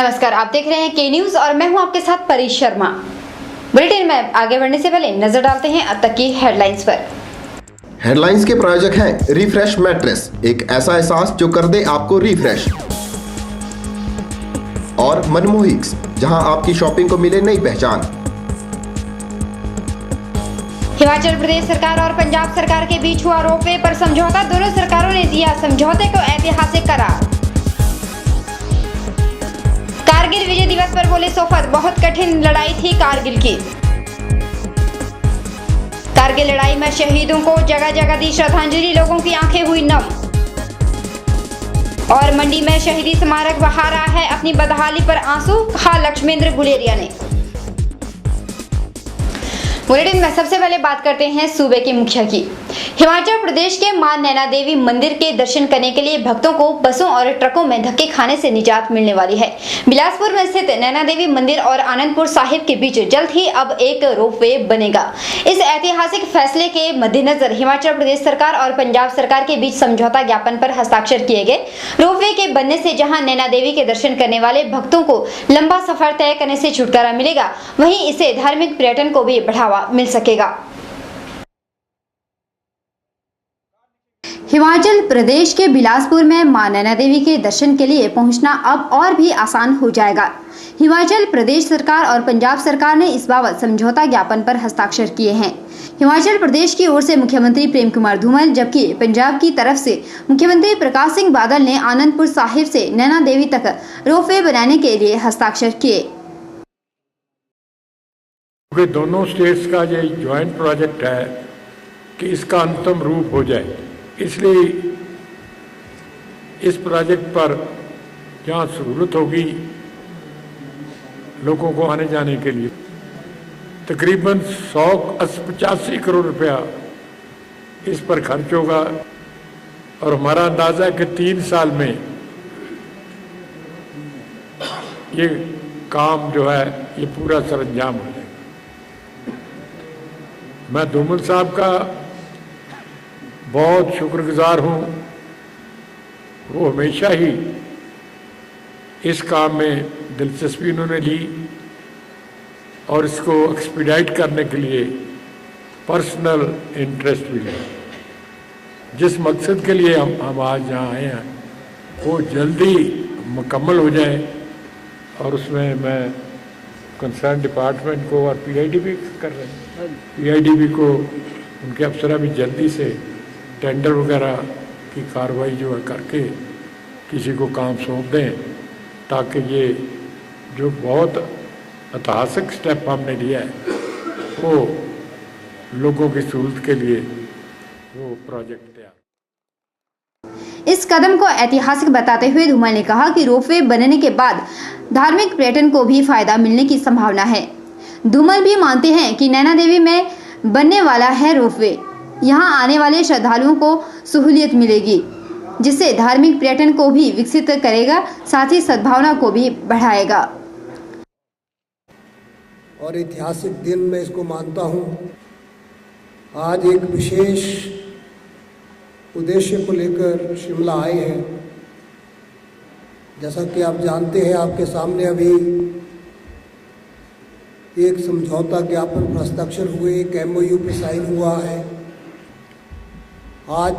नमस्कार, आप देख रहे हैं के न्यूज और मैं हूं आपके साथ परी शर्मा। बुलेटिन में आगे बढ़ने से पहले नजर डालते हैं अब तक की हेडलाइंस पर। हेडलाइंस के प्रायोजक हैं रिफ्रेश मैट्रेस, एक ऐसा एहसास जो कर दे आपको रिफ्रेश, और मनमोहिक्स, जहां आपकी शॉपिंग को मिले नई पहचान। हिमाचल प्रदेश सरकार और पंजाब सरकार के बीच हुआ रोपवे पर समझौता, दोनों सरकारों ने दिया समझौते को ऐतिहासिक करार। कारगिल विजय दिवस पर बोले सोफत, बहुत कठिन लड़ाई थी कारगिल की। कारगिल लड़ाई में शहीदों को जगह जगह दी श्रद्धांजलि, लोगों की आंखें हुई नम। और मंडी में शहीदी स्मारक बहा रहा है अपनी बदहाली पर आंसू, कहा लक्ष्मेंद्र गुलेरिया ने। बुलेटिन में सबसे पहले बात करते हैं सूबे के मुखिया की। हिमाचल प्रदेश के मां नैना देवी मंदिर के दर्शन करने के लिए भक्तों को बसों और ट्रकों में धक्के खाने से निजात मिलने वाली है। बिलासपुर में स्थित नैना देवी मंदिर और आनंदपुर साहिब के बीच जल्द ही अब एक रोपवे बनेगा। इस ऐतिहासिक फैसले के मद्देनजर हिमाचल प्रदेश सरकार और पंजाब सरकार के बीच समझौता ज्ञापन पर हस्ताक्षर किए गए। रोपवे के बनने से जहां नैना देवी के दर्शन करने वाले भक्तों को लंबा सफर तय करने से छुटकारा मिलेगा, वहीं इससे धार्मिक पर्यटन को भी बढ़ावा मिल सकेगा। हिमाचल प्रदेश के बिलासपुर में मां नैना देवी के दर्शन के लिए पहुंचना अब और भी आसान हो जाएगा। हिमाचल प्रदेश सरकार और पंजाब सरकार ने इस बाबत समझौता ज्ञापन पर हस्ताक्षर किए हैं। हिमाचल प्रदेश की ओर से मुख्यमंत्री प्रेम कुमार धूमल, जबकि पंजाब की तरफ से मुख्यमंत्री प्रकाश सिंह बादल ने आनंदपुर साहिब से नैना देवी तक रोपवे बनाने के लिए हस्ताक्षर किए। दोनों स्टेट्स का ये ज्वाइंट प्रोजेक्ट है कि इसका अंतिम रूप हो जाए, इसलिए इस प्रोजेक्ट पर जहाँ सहूलत होगी लोगों को आने जाने के लिए, तकरीबन 185 करोड़ रुपया इस पर खर्च होगा। और हमारा अंदाज़ा है कि 3 साल में ये काम जो है ये पूरा सरंजाम हो जाएगा। मैं धूमल साहब का बहुत शुक्रगुजार हूँ। वो हमेशा ही इस काम में दिलचस्पी इन्होंने ली और इसको एक्सपीडाइट करने के लिए पर्सनल इंटरेस्ट भी लिया। जिस मकसद के लिए हम आज यहाँ आए हैं वो जल्दी मुकम्मल हो जाए, और उसमें मैं कंसर्न डिपार्टमेंट को और पीआईडीबी कर रहे हैं, पीआईडीबी को उनके अफसर भी जल्दी से टेंडर वगैरह की कार्रवाई जो है करके किसी को काम सौंप दें, ताकि ये जो बहुत ऐतिहासिक स्टेप हमने लिया है वो लोगों की सहूलत के लिए वो प्रोजेक्ट तैयार। इस कदम को ऐतिहासिक बताते हुए धूमल ने कहा कि रोपवे बनने के बाद धार्मिक पर्यटन को भी फायदा मिलने की संभावना है। धूमल भी मानते हैं कि नैना देवी में बनने वाला है रोपवे, यहाँ आने वाले श्रद्धालुओं को सहूलियत मिलेगी, जिससे धार्मिक पर्यटन को भी विकसित करेगा, साथ ही सद्भावना को भी बढ़ाएगा। और ऐतिहासिक दिन मैं इसको मानता हूँ। आज एक विशेष उद्देश्य को लेकर शिमला आए हैं। जैसा कि आप जानते हैं, आपके सामने अभी एक समझौता ज्ञापन पर हस्ताक्षर हुए, एक एमओयू पे साइन हुआ है। आज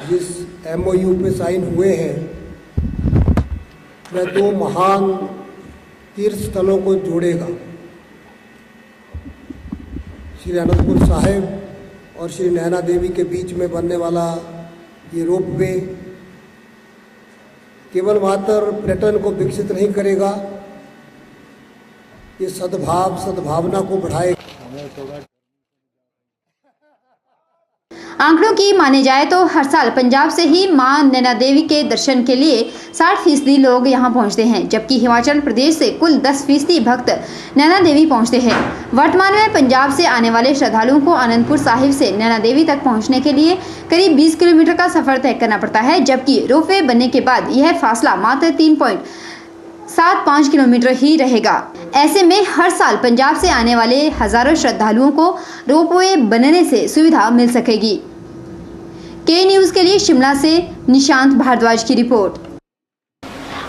जिस एमओयू पे साइन हुए हैं वह 2 महान तीर्थ स्थलों को जोड़ेगा, श्री आनंदपुर साहिब और श्री नैना देवी के बीच में बनने वाला ये रोपवे केवल मात्र पर्यटन को विकसित नहीं करेगा, ये सद्भावना को बढ़ाएगा। आंकड़ों की माने जाए तो हर साल पंजाब से ही मां नैना देवी के दर्शन के लिए 60% लोग यहां पहुंचते हैं, जबकि हिमाचल प्रदेश से कुल 10% भक्त नैना देवी पहुंचते हैं। वर्तमान में पंजाब से आने वाले श्रद्धालुओं को आनंदपुर साहिब से नैना देवी तक पहुंचने के लिए करीब 20 किलोमीटर का सफर तय करना पड़ता है, जबकि रोपवे बनने के बाद यह फासला मात्र 3.75 किलोमीटर ही रहेगा। ऐसे में हर साल पंजाब से आने वाले हजारों श्रद्धालुओं को रोपवे बनने से सुविधा मिल सकेगी। के न्यूज के लिए शिमला से निशांत भारद्वाज की रिपोर्ट।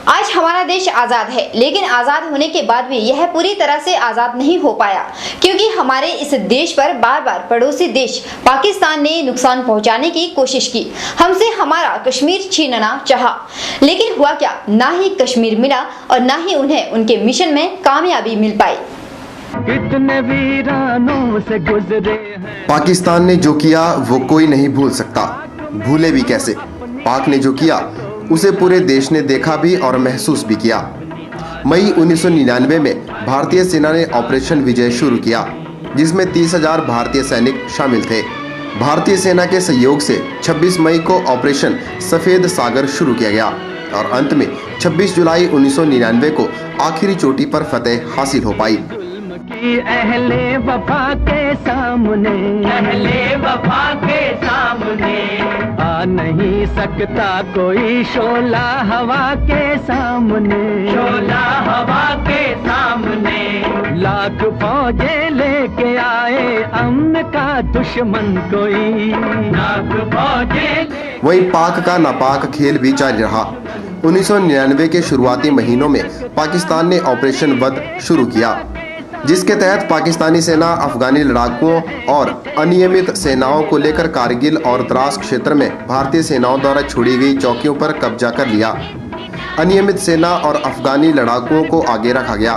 आज हमारा देश आजाद है, लेकिन आजाद होने के बाद भी यह पूरी तरह से आजाद नहीं हो पाया, क्योंकि हमारे इस देश पर बार बार पड़ोसी देश पाकिस्तान ने नुकसान पहुंचाने की कोशिश की। हमसे हमारा कश्मीर छीनना चाहा, लेकिन हुआ क्या, ना ही कश्मीर मिला और ना ही उन्हें उनके मिशन में कामयाबी मिल पाई। कितने वीरानों से गुजरे हैं। पाकिस्तान ने जो किया वो कोई नहीं भूल सकता, भूले भी कैसे। पाक ने जो किया उसे पूरे देश ने देखा भी और महसूस भी किया। मई 1999 में भारतीय सेना ने ऑपरेशन विजय शुरू किया, जिसमें 30,000 भारतीय सैनिक शामिल थे। भारतीय सेना के सहयोग से 26 मई को ऑपरेशन सफेद सागर शुरू किया गया और अंत में 26 जुलाई 1999 को आखिरी चोटी पर फतेह हासिल हो पाई। अहले वफा के सामने, अहले वफा के सामने आ नहीं सकता कोई शोला हवा के सामने, शोला हवा के सामने। लाख फौजें लेके आए अमन का दुश्मन कोई, लाख फौजें। वहीं पाक का नापाक खेल भी जारी रहा। 1999 के शुरुआती महीनों में पाकिस्तान ने ऑपरेशन वध शुरू किया, जिसके तहत पाकिस्तानी सेना अफगानी लड़ाकुओं और अनियमित सेनाओं को लेकर कारगिल और द्रास क्षेत्र में भारतीय सेनाओं द्वारा छोड़ी गई चौकियों पर कब्जा कर लिया। अनियमित सेना और अफगानी लड़ाकुओं को आगे रखा गया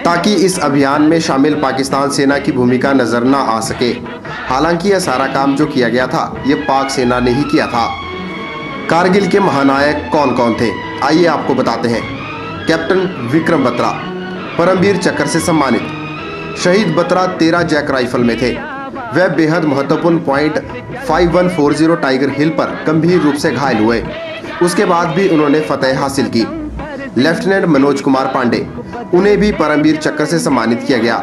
ताकि इस अभियान में शामिल पाकिस्तान सेना की भूमिका नजर न आ सके। हालांकि यह सारा काम जो किया गया था ये पाक सेना ने ही किया था। कारगिल के महानायक कौन कौन थे, आइए आपको बताते हैं। कैप्टन विक्रम बत्रा परमवीर चक्र से सम्मानित। शहीद बत्रा 13 जैक राइफल में थे। वह बेहद महत्वपूर्ण पॉइंट 5140 टाइगर हिल पर गंभीर रूप से घायल हुए। उसके बाद भी उन्होंने फतेह हासिल की। लेफ्टिनेंट मनोज कुमार पांडे, उन्हें भी परमवीर चक्र से सम्मानित किया गया।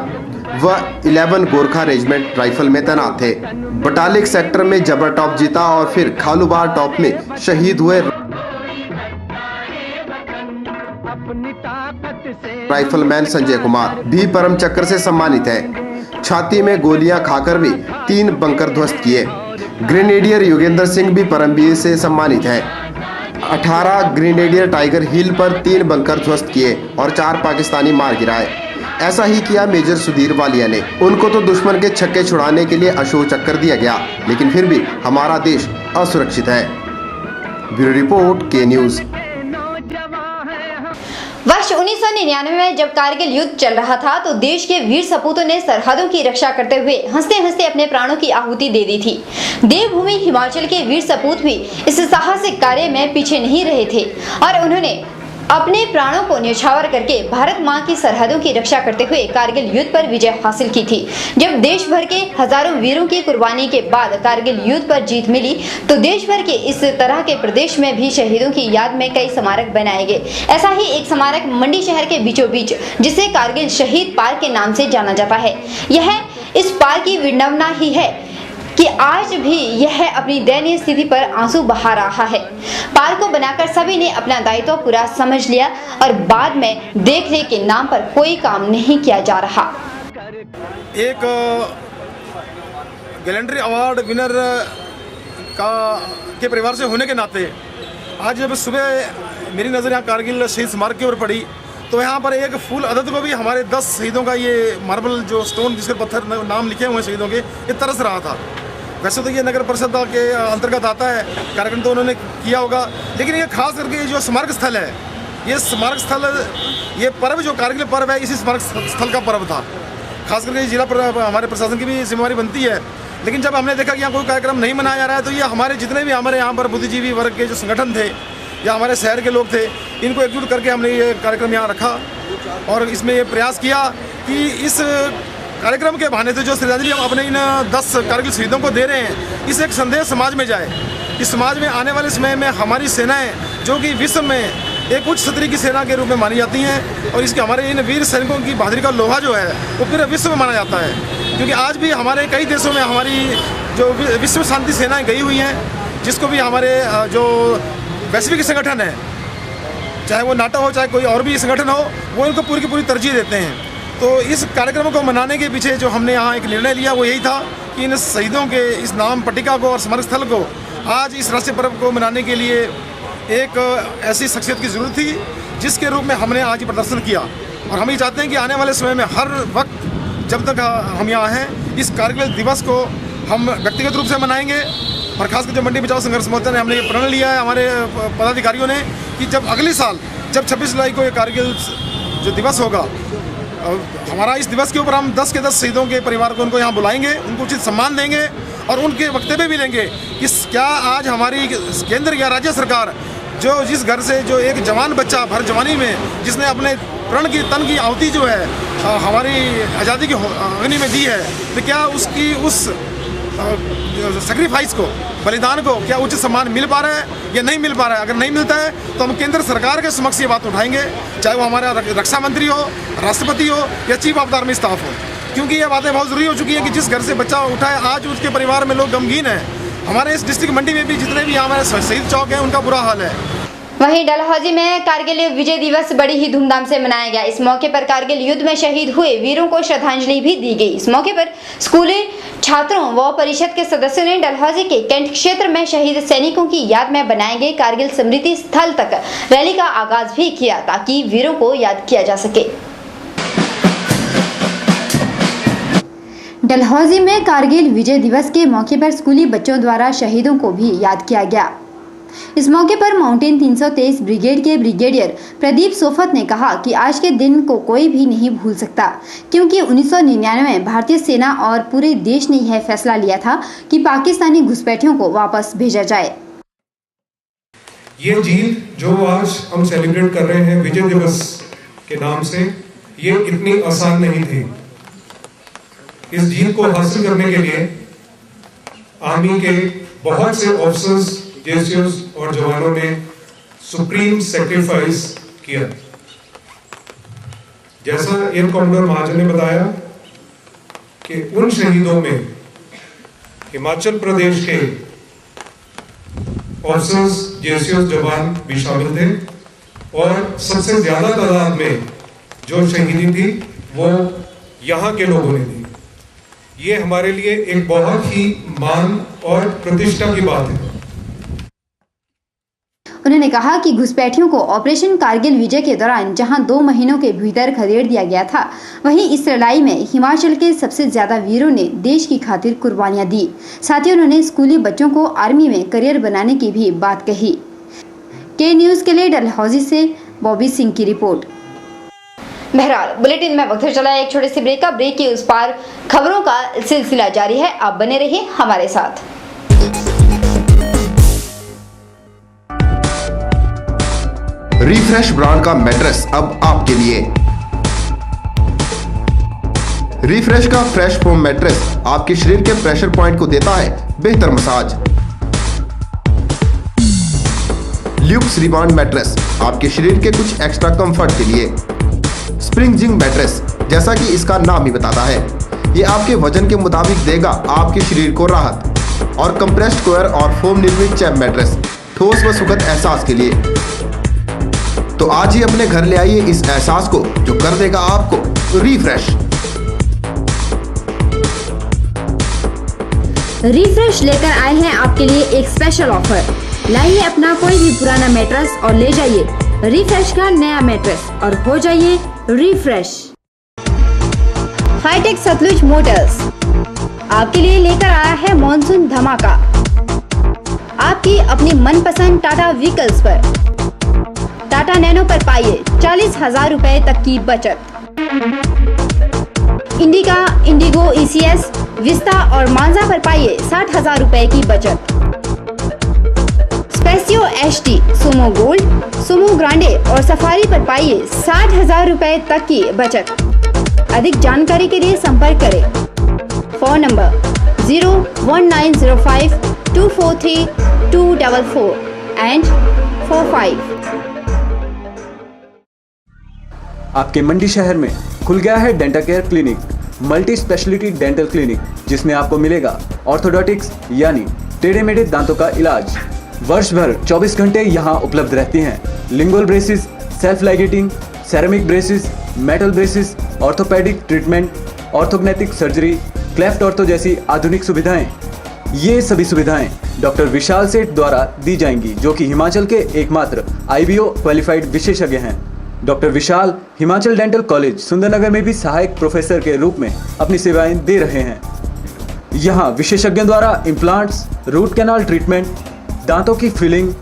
वह 11 गोरखा रेजिमेंट राइफल में तैनात थे। बटालिक सेक्टर में जबर टॉप जीता और फिर खालूबार टॉप में शहीद हुए राइफलमैन संजय कुमार भी परम चक्र से सम्मानित है। छाती में गोलियां खाकर भी 3 बंकर ध्वस्त किए। ग्रेनेडियर योगेंद्र सिंह भी परमवीर से सम्मानित है। 18 ग्रेनेडियर टाइगर हिल पर 3 बंकर ध्वस्त किए और 4 पाकिस्तानी मार गिराए। ऐसा ही किया मेजर सुधीर वालिया ने। उनको तो दुश्मन के छक्के छुड़ाने के लिए अशोक चक्र दिया गया, लेकिन फिर भी हमारा देश असुरक्षित है। ब्यूरो रिपोर्ट के न्यूज। वर्ष 1999 में जब कारगिल युद्ध चल रहा था तो देश के वीर सपूतों ने सरहदों की रक्षा करते हुए हंसते हंसते अपने प्राणों की आहुति दे दी थी। देवभूमि हिमाचल के वीर सपूत भी इस साहसिक कार्य में पीछे नहीं रहे थे और उन्होंने अपने प्राणों को न्यौछावर करके भारत मां की सरहदों की रक्षा करते हुए कारगिल युद्ध पर विजय हासिल की थी। जब देश भर के हजारों वीरों की कुर्बानी के बाद कारगिल युद्ध पर जीत मिली तो देश भर के इस तरह के प्रदेश में भी शहीदों की याद में कई स्मारक बनाए गए। ऐसा ही एक स्मारक मंडी शहर के बीचों बीच, जिसे कारगिल शहीद पार्क के नाम से जाना जाता है। यह इस पार्क की विडंबना ही है कि आज भी यह अपनी दयनीय स्थिति पर आंसू बहा रहा है। पार्क को बनाकर सभी ने अपना दायित्व पूरा समझ लिया और बाद में देखरेख के नाम पर कोई काम नहीं किया जा रहा। एक गैलेंट्री अवार्ड विनर के परिवार से होने के नाते आज जब सुबह मेरी नज़र यहाँ कारगिल शहीद स्मारक की ओर पड़ी तो यहाँ पर एक फूल अदद को भी हमारे 10 शहीदों का ये मार्बल जो स्टोन जिसके पत्थर नाम लिखे हुए शहीदों के, ये तरस रहा था। वैसे तो ये नगर परिषद के अंतर्गत आता है, कार्यक्रम तो उन्होंने किया होगा, लेकिन ये खास करके जो स्मारक स्थल है, ये स्मारक स्थल, ये पर्व जो कारगिल पर्व है, इसी स्मारक स्थल का पर्व था। खास करके जिला पर हमारे प्रशासन की भी जिम्मेवारी बनती है। लेकिन जब हमने देखा कि यहाँ कोई कार्यक्रम नहीं मनाया जा रहा है तो ये हमारे जितने भी हमारे यहाँ पर बुद्धिजीवी वर्ग के जो संगठन थे या हमारे शहर के लोग थे, इनको एकजुट करके हमने ये कार्यक्रम यहाँ रखा और इसमें ये प्रयास किया कि इस कार्यक्रम के बहाने से जो श्रद्धांजलि हम अपने इन 10 कारगिल शहीदों को दे रहे हैं, इस एक संदेश समाज में जाए। इस समाज में आने वाले समय में हमारी सेनाएं जो कि विश्व में एक उच्च स्तरीय की सेना के रूप में मानी जाती हैं और इसके हमारे इन वीर सैनिकों की बहादुरी का लोहा जो है वो पूरे विश्व में माना जाता है। क्योंकि आज भी हमारे कई देशों में हमारी जो विश्व शांति सेनाएँ गई हुई हैं, जिसको भी हमारे जो वैश्विक संगठन है, चाहे वो नाटो हो चाहे कोई और भी संगठन हो, वो इनको पूरी की पूरी तरजीह देते हैं। तो इस कार्यक्रम को मनाने के पीछे जो हमने यहाँ एक निर्णय लिया वो यही था कि इन शहीदों के इस नाम पट्टिका को और स्मारक स्थल को आज इस राष्ट्रीय पर्व को मनाने के लिए एक ऐसी शख्सियत की ज़रूरत थी जिसके रूप में हमने आज प्रदर्शन किया। और हम ये चाहते हैं कि आने वाले समय में हर वक्त जब तक हम यहाँ हैं, इस कारगिल दिवस को हम व्यक्तिगत रूप से मनाएंगे। और खासकर जो मंडी बचाओ संघर्ष मोर्चा ने हमने ये प्रण लिया है हमारे पदाधिकारियों ने कि जब अगले साल जब 26 जुलाई को ये कारगिल जो दिवस होगा, हमारा इस दिवस के ऊपर हम 10 के 10 शहीदों के परिवार को उनको यहाँ बुलाएंगे, उनको उचित सम्मान देंगे और उनके वक्तव्य भी लेंगे कि क्या आज हमारी केंद्र या राज्य सरकार जो जिस घर से जो एक जवान बच्चा भर जवानी में जिसने अपने प्राण की तन की आहुति जो है हमारी आज़ादी की अग्नि में दी है, तो क्या उसकी उस सेक्रीफाइस को, बलिदान को क्या उचित सम्मान मिल पा रहा है या नहीं मिल पा रहा है? अगर नहीं मिलता है तो हम केंद्र सरकार के समक्ष ये बात उठाएंगे, चाहे वो हमारा रक्षा मंत्री हो, राष्ट्रपति हो या chief of the army staff हो, क्योंकि ये बातें बहुत ज़रूरी हो चुकी है कि जिस घर से बच्चा उठा है आज उसके परिवार में लोग गमगीन हैं। हमारे इस डिस्ट्रिक्ट मंडी में भी जितने भी हमारे शहीद चौक हैं उनका बुरा हाल है। वहीं डलहौजी में कारगिल विजय दिवस बड़ी ही धूमधाम से मनाया गया। इस मौके पर कारगिल युद्ध में शहीद हुए वीरों को श्रद्धांजलि भी दी गई। इस मौके पर स्कूली छात्रों व परिषद के सदस्यों ने डलहौजी के कैंट क्षेत्र में शहीद सैनिकों की याद में बनाए गए कारगिल स्मृति स्थल तक रैली का आगाज भी किया ताकि वीरों को याद किया जा सके। डलहौजी में कारगिल विजय दिवस के मौके पर स्कूली बच्चों द्वारा शहीदों को भी याद किया गया। इस मौके पर माउंटेन 323 ब्रिगेड के ब्रिगेडियर प्रदीप सोफत ने कहा कि आज के दिन को कोई भी नहीं भूल सकता, क्योंकि 1999 में भारतीय सेना और पूरे देश ने यह फैसला लिया था कि पाकिस्तानी घुसपैठियों को वापस भेजा जाए। ये जीत जो आज हम सेलिब्रेट कर रहे हैं विजय दिवस के नाम से, ये इतनी आसान नहीं थी। इस जीत को हासिल करने के लिए आर्मी के बहुत से ऑफिसर्स, जेसीओस और जवानों ने सुप्रीम सैक्रिफाइस किया। जैसा एयर कमांडर महाजन ने बताया कि उन शहीदों में हिमाचल प्रदेश के ऑफिसर्स, जेसीओस, जवान भी शामिल थे और सबसे ज्यादा तादाद में जो शहीदी थी वो यहाँ के लोगों ने दी। ये हमारे लिए एक बहुत ही मान और प्रतिष्ठा की बात है। उन्होंने कहा कि घुसपैठियों को ऑपरेशन कारगिल विजय के दौरान जहां 2 महीनों के भीतर खदेड़ दिया गया था, वहीं इस लड़ाई में हिमाचल के सबसे ज्यादा वीरों ने देश की खातिर कुर्बानियां दी। साथ ही उन्होंने स्कूली बच्चों को आर्मी में करियर बनाने की भी बात कही। के न्यूज के लिए डलहौजी से बॉबी सिंह की रिपोर्ट। बहरहाल बुलेटिन में वक्त चला एक छोटे से ब्रेक का। ब्रेक के उस पार खबरों का सिलसिला जारी है, आप बने रहिए हमारे साथ। रिफ्रेश ब्रांड का मैट्रेस अब आपके लिए। रिफ्रेश का फ्रेश फोम मैट्रेस आपके शरीर के प्रेशर पॉइंट को देता है बेहतर मसाज। ल्यूक्स रिबाउंड मैट्रेस आपके शरीर के कुछ एक्स्ट्रा कंफर्ट के लिए। स्प्रिंग जिंक मैट्रेस, जैसा कि इसका नाम ही बताता है, ये आपके वजन के मुताबिक देगा आपके शरीर को राहत। और कंप्रेस्ड कोयर और फोम निर्मित चैप मैट्रेस ठोस व सुखद एहसास के लिए। तो आज ही अपने घर ले आइए इस एहसास को जो कर देगा आपको रिफ्रेश। रिफ्रेश लेकर आए हैं आपके लिए एक स्पेशल ऑफर। लाइए अपना कोई भी पुराना मैट्रेस और ले जाइए रिफ्रेश का नया मैट्रेस और हो जाइए रिफ्रेश। हाईटेक सतलुज मोटर्स आपके लिए लेकर आया है मॉनसून धमाका। आपकी अपनी मनपसंद टाटा व्हीकल्स पर टाटा नैनो पर पाइए 40,000 रुपए तक की बचत। इंडिका, इंडिगो, ECS, विस्ता और मांजा पर पाइए 60,000 रुपए की बचत। Spatio HT, Sumo gold, Sumo Grande और सफारी पर पाइए 60,000 रुपए तक की बचत। अधिक जानकारी के लिए संपर्क करें। Phone number 01905 243 244 and 45। आपके मंडी शहर में खुल गया है dental care clinic, multi speciality dental clinic, जिसमें आपको मिलेगा ऑर्थोडोंटिक्स यानी टेढ़े मेढ़े दांतों का इलाज। वर्ष भर 24 घंटे यहाँ उपलब्ध रहती हैं। Lingual braces, self ligating, ceramic braces, metal braces, orthopaedic treatment, orthognathic surgery, cleft ortho जैसी आधुनिक सुविधाएं ये सभी सुविधाएं डॉक्टर विशाल सेठ द्वारा दी जाएंगी, जो कि हिमाचल के एकमात्र IBO क्वालिफाइड विशेषज्ञ हैं। डॉक्टर विशाल हिमाचल डेंटल कॉलेज सुंदरनगर में भी सहायक प्रोफेसर के रूप में अपनी सेवाएं दे रहे हैं। यहाँ विशेषज्ञों द्वारा इम्प्लांट्स, रूट कैनाल ट्रीटमेंट, दांतों की filling,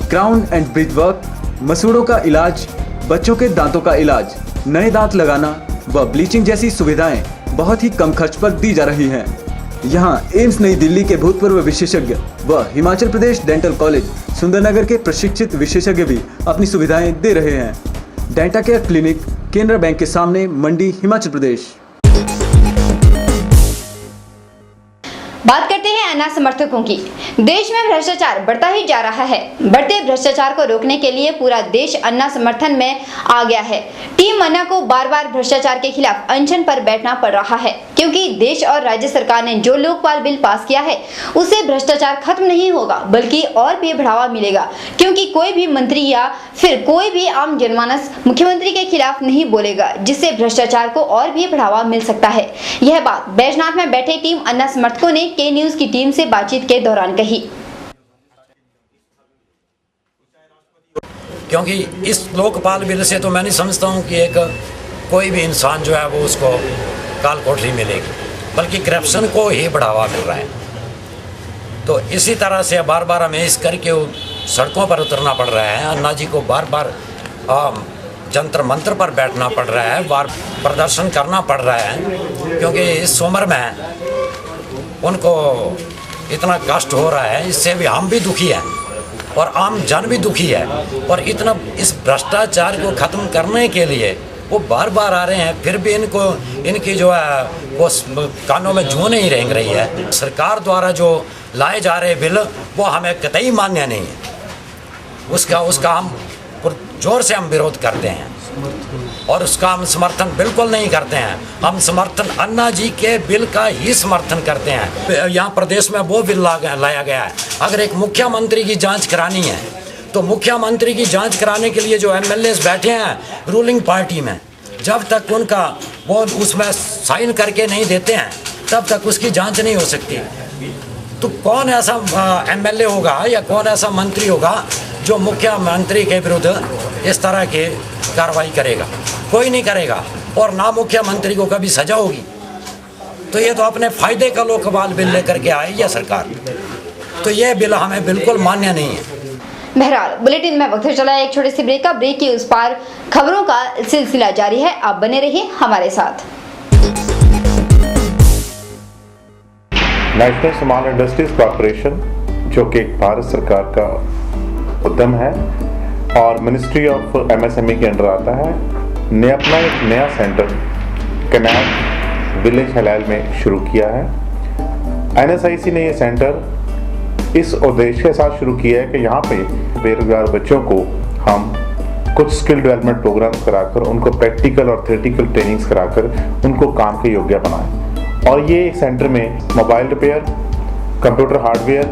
crown and bridge work, मसूड़ों का इलाज, बच्चों के दांतों का इलाज, नए दांत लगाना व ब्लीचिंग जैसी सुविधाएं बहुत ही कम खर्च पर दी जा रही हैं। यहाँ एम्स नई दिल्ली के भूतपूर्व विशेषज्ञ व हिमाचल प्रदेश डेंटल कॉलेज सुंदरनगर के प्रशिक्षित विशेषज्ञ भी अपनी सुविधाएं दे रहे हैं। Denta care clinic, Canara bank के सामने, मंडी, हिमाचल प्रदेश। बात करते हैं अन्ना समर्थकों की। देश में भ्रष्टाचार बढ़ता ही जा रहा है। बढ़ते भ्रष्टाचार को रोकने के लिए पूरा देश अन्ना समर्थन में आ गया है। टीम अन्ना को बार बार भ्रष्टाचार के खिलाफ अनशन पर बैठना पड़ रहा है, क्योंकि देश और राज्य सरकार ने जो लोकपाल बिल पास किया है उससे भ्रष्टाचार खत्म नहीं होगा, बल्कि और भी बढ़ावा मिलेगा, क्योंकि कोई भी मंत्री या फिर कोई भी आम जनमानस मुख्यमंत्री के खिलाफ नहीं बोलेगा, जिससे भ्रष्टाचार को और भी बढ़ावा मिल सकता है। यह बात बैजनाथ में बैठे टीम अन्ना समर्थकों ने के न्यूज की टीम से बातचीत के दौरान कही। क्योंकि इस लोकपाल बिल से तो मैं नहीं समझता हूँ कि एक कोई भी इंसान जो है वो उसको काल कोठरी मिलेगी, बल्कि करप्शन को ही बढ़ावा मिल रहा है। तो इसी तरह से बार बार हमें इस करके सड़कों पर उतरना पड़ रहा है। अन्ना जी को बार बार जंतर मंत्र पर बैठना पड़ रहा है, बार प्रदर्शन करना पड़ रहा है, क्योंकि इस उम्र में उनको इतना कष्ट हो रहा है। इससे भी हम भी दुखी हैं और आम जन भी दुखी है। और इतना इस भ्रष्टाचार को ख़त्म करने के लिए वो बार बार आ रहे हैं, फिर भी इनकी जो है वो कानों में जूं नहीं रेंग रही है। सरकार द्वारा जो लाए जा रहे बिल वो हमें कतई मान्य नहीं है। उसका हम जोर से हम विरोध करते हैं और उसका हम समर्थन बिल्कुल नहीं करते हैं। हम समर्थन अन्ना जी के बिल का ही समर्थन करते हैं। यहाँ प्रदेश में वो बिल लाया गया है, अगर एक मुख्यमंत्री की जांच करानी है तो मुख्यमंत्री की जांच कराने के लिए जो MLAs बैठे हैं रूलिंग पार्टी में, जब तक उनका वो उसमें साइन करके नहीं देते हैं तब तक उसकी जांच नहीं हो सकती। तो कौन ऐसा MLA होगा या कौन ऐसा मंत्री होगा जो मुख्यमंत्री के विरुद्ध इस तरह की कार्रवाई करेगा? कोई नहीं करेगा, और ना मुख्यमंत्री को कभी सजा होगी। तो ये तो अपने फायदे का लोकपाल बिल लेकर के आई है सरकार, तो ये बिल हमें बिल्कुल मान्य नहीं है। बहरहाल बुलेटिन में वक्त चला एक छोटे से ब्रेक का। ब्रेक के उस पार खबरों का सिलसिला जारी है, आप बने रहिए हमारे साथ। नेशनल स्मॉल इंडस्ट्रीज कॉर्पोरेशन, जो कि भारत सरकार का उद्यम है और मिनिस्ट्री ऑफ MSME के अंडर आता है, ने अपना एक नया सेंटर कनाल विलेज हलाल में शुरू किया है। NSIC ने ये सेंटर इस उद्देश्य के साथ शुरू किया है कि यहाँ पे बेरोजगार बच्चों को हम कुछ स्किल डेवलपमेंट प्रोग्राम्स कराकर उनको प्रैक्टिकल और थ्योरेटिकल ट्रेनिंग्स कराकर उनको काम के योग्य बनाएं। और ये एक सेंटर में mobile repair, computer hardware,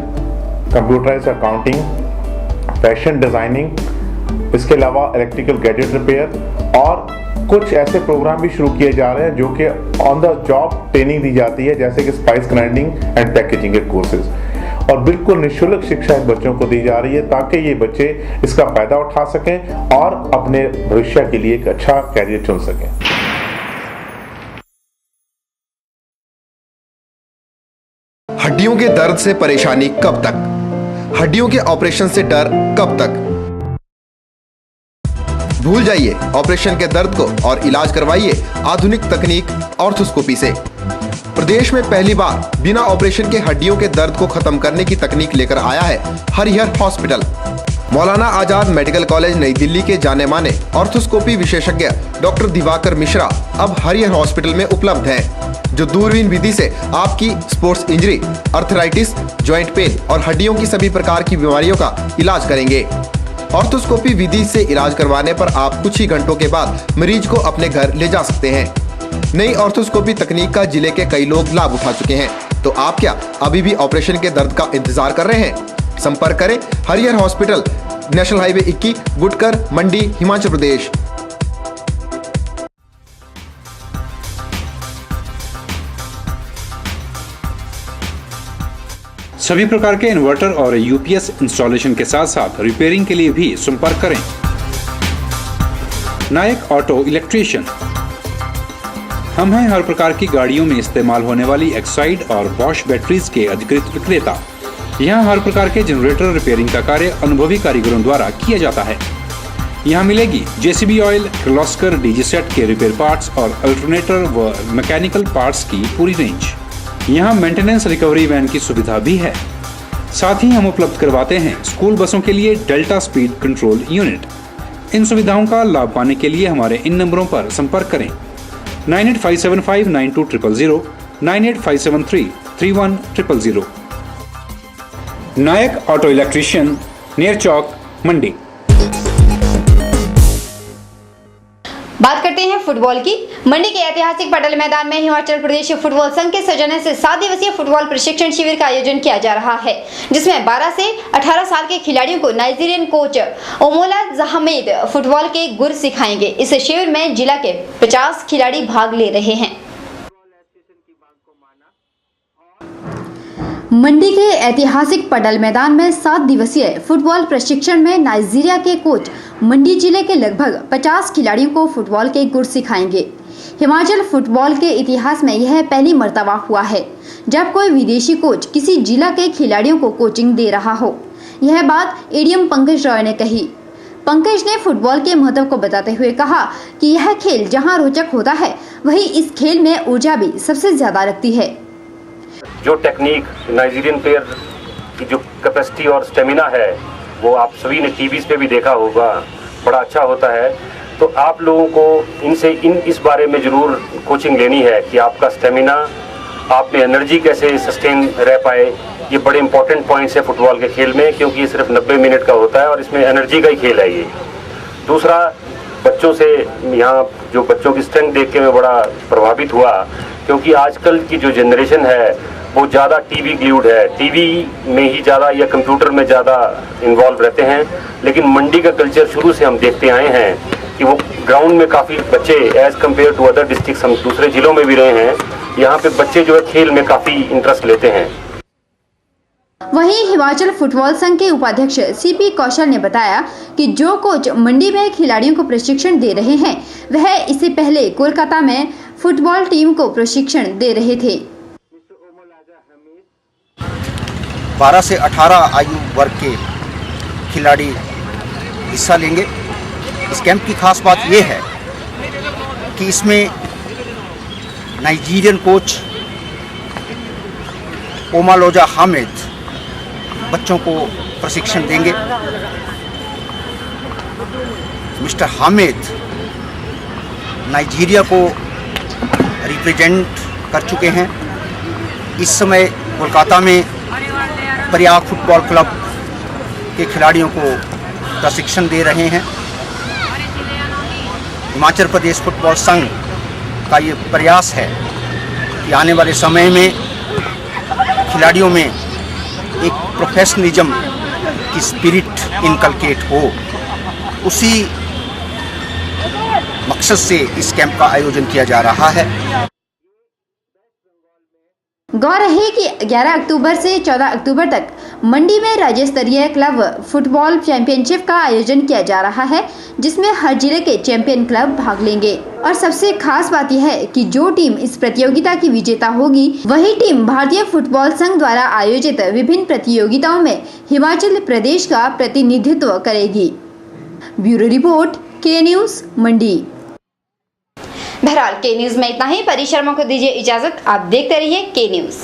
computerised accounting, fashion designing, इसके अलावा इलेक्ट्रिकल गैजेट रिपेयर और कुछ ऐसे प्रोग्राम भी शुरू किए जा रहे हैं जो कि ऑन द जॉब ट्रेनिंग दी जाती है, जैसे कि स्पाइस ग्राइंडिंग एंड पैकेजिंग के कोर्सेज। और बिल्कुल निःशुल्क शिक्षा इन बच्चों को दी जा रही है ताकि ये बच्चे इसका फायदा उठा सकें और अपने भविष्य के लिए एक अच्छा कैरियर चुन सकें। हड्डियों के दर्द से परेशानी कब तक? हड्डियों के ऑपरेशन से डर कब तक? भूल जाइए ऑपरेशन के दर्द को और इलाज करवाइए आधुनिक तकनीक ऑर्थोस्कोपी से। प्रदेश में पहली बार बिना ऑपरेशन के हड्डियों के दर्द को खत्म करने की तकनीक लेकर आया है Harihar hospital. Maulana Azad medical college नई दिल्ली के जाने माने ऑर्थोस्कोपी विशेषज्ञ डॉक्टर दिवाकर मिश्रा अब हरिहर हॉस्पिटल में उपलब्ध हैं, जो दूरबीन विधि से आपकी sports injury, arthritis, joint pain और हड्डियों की सभी प्रकार की बीमारियों का इलाज करेंगे। ऑर्थोस्कोपी विधि से इलाज करवाने पर आप कुछ ही घंटों के बाद मरीज को अपने घर ले जा सकते हैं। नई ऑर्थोस्कोपी तकनीक का जिले के कई लोग लाभ उठा चुके हैं, तो आप क्या अभी भी ऑपरेशन के दर्द का इंतजार कर रहे हैं? संपर्क करें Harihar hospital, national highway 21, Gutkar, मंडी, हिमाचल प्रदेश। सभी प्रकार के इन्वर्टर और यूपीएस इंस्टॉलेशन के साथ साथ रिपेयरिंग के लिए भी संपर्क करें। नायक ऑटो इलेक्ट्रीशियन। हम हैं हर प्रकार की गाड़ियों में इस्तेमाल होने वाली एक्साइड और बॉश बैटरीज के अधिकृत विक्रेता। यहाँ हर प्रकार के जनरेटर रिपेयरिंग का कार्य अनुभवी कारीगरों द्वारा किया जाता है। यहाँ मिलेगी JCB oil, Kirloskar, DG set के रिपेयर पार्ट्स और अल्टरनेटर व मैकेनिकल पार्ट्स की पूरी रेंज। यहाँ मेंटेनेंस रिकवरी वैन की सुविधा भी है। साथ ही हम उपलब्ध करवाते हैं स्कूल बसों के लिए डेल्टा स्पीड कंट्रोल यूनिट। इन सुविधाओं का लाभ पाने के लिए हमारे इन नंबरों पर संपर्क करें 9857592000, 9857331000। नायक ऑटो इलेक्ट्रीशियन, नियर चौक, मंडी। बात करते हैं फुटबॉल की। मंडी के ऐतिहासिक पटेल मैदान में हिमाचल प्रदेश फुटबॉल संघ के सौजन्य से 7 दिवसीय फुटबॉल प्रशिक्षण शिविर का आयोजन किया जा रहा है, जिसमें 12 से 18 साल के खिलाड़ियों को नाइजीरियन कोच ओमोला जहामेद फुटबॉल के गुर सिखाएंगे। इस शिविर में जिला के 50 खिलाड़ी भाग ले रहे हैं। मंडी के ऐतिहासिक पटेल मैदान में 7 दिवसीय फुटबॉल प्रशिक्षण में नाइजीरिया के कोच मंडी जिले के लगभग 50 खिलाड़ियों को फुटबॉल के गुर सिखाएंगे। हिमाचल फुटबॉल के इतिहास में यह पहली मर्तबा हुआ है जब कोई विदेशी कोच किसी जिला के खिलाड़ियों को कोचिंग दे रहा हो। यह बात एडीएम पंकज रॉय ने कही। पंकज ने फुटबॉल के महत्व को बताते हुए कहा कि यह खेल जहां रोचक होता है, वहीं इस खेल में ऊर्जा भी सबसे ज्यादा लगती है। जो टेक्निक नाइजीरियन प्लेयर की जो कैपेसिटी और स्टेमिना है, वो आप सभी ने टीवीज़ पे भी देखा होगा, बड़ा अच्छा होता है। तो आप लोगों को इनसे इस बारे में ज़रूर कोचिंग लेनी है कि आपका स्टेमिना, आप में एनर्जी कैसे सस्टेन रह पाए। ये बड़े इंपॉर्टेंट पॉइंट्स है फुटबॉल के खेल में, क्योंकि ये सिर्फ 90 मिनट का होता है और इसमें एनर्जी का ही खेल है ये। दूसरा, बच्चों से यहाँ जो बच्चों की स्ट्रेंथ देख के मैं बड़ा प्रभावित हुआ, क्योंकि आजकल की जो जनरेशन है वो ज़्यादा टीवी ग्लूड है, टीवी में ही ज़्यादा या कंप्यूटर में ज़्यादा इन्वॉल्व रहते हैं। लेकिन मंडी का कल्चर शुरू से हम देखते आए हैं कि वो ग्राउंड में काफ़ी बच्चे as compare to other district, हम दूसरे ज़िलों में भी रहे हैं, यहाँ पे बच्चे जो है खेल में काफ़ी इंटरेस्ट लेते हैं। वहीं हिमाचल फुटबॉल संघ के उपाध्यक्ष सीपी कौशल ने बताया कि जो कोच मंडी में खिलाड़ियों को प्रशिक्षण दे रहे हैं, वह इससे पहले कोलकाता में फुटबॉल टीम को प्रशिक्षण दे रहे थे। 12 से 18 आयु वर्ग के खिलाड़ी हिस्सा लेंगे। इस कैंप की खास बात यह है कि इसमें नाइजीरियन कोच ओमालोजा हामिद बच्चों को प्रशिक्षण देंगे। मिस्टर हामिद नाइजीरिया को रिप्रेजेंट कर चुके हैं। इस समय कोलकाता में प्रयाग फुटबॉल क्लब के खिलाड़ियों को प्रशिक्षण दे रहे हैं। हिमाचल प्रदेश फुटबॉल संघ का ये प्रयास है कि आने वाले समय में खिलाड़ियों में एक प्रोफेशनलिज्म की स्पिरिट इनकलकेट हो। उसी मकसद से इस कैंप का आयोजन किया जा रहा है। गौर है कि 11 अक्टूबर से 14 अक्टूबर तक मंडी में राज्य स्तरीय क्लब फुटबॉल चैंपियनशिप का आयोजन किया जा रहा है, जिसमें हर जिले के चैंपियन क्लब भाग लेंगे। और सबसे खास बात यह है कि जो टीम इस प्रतियोगिता की विजेता होगी, वही टीम भारतीय फुटबॉल संघ द्वारा आयोजित विभिन्न प्रतियोगिताओं में हिमाचल प्रदेश का प्रतिनिधित्व करेगी। ब्यूरो रिपोर्ट, के न्यूज, मंडी। बहरहाल के न्यूज में इतना ही। परी शर्मा को दीजिए इजाजत। आप देखते रहिए के न्यूज।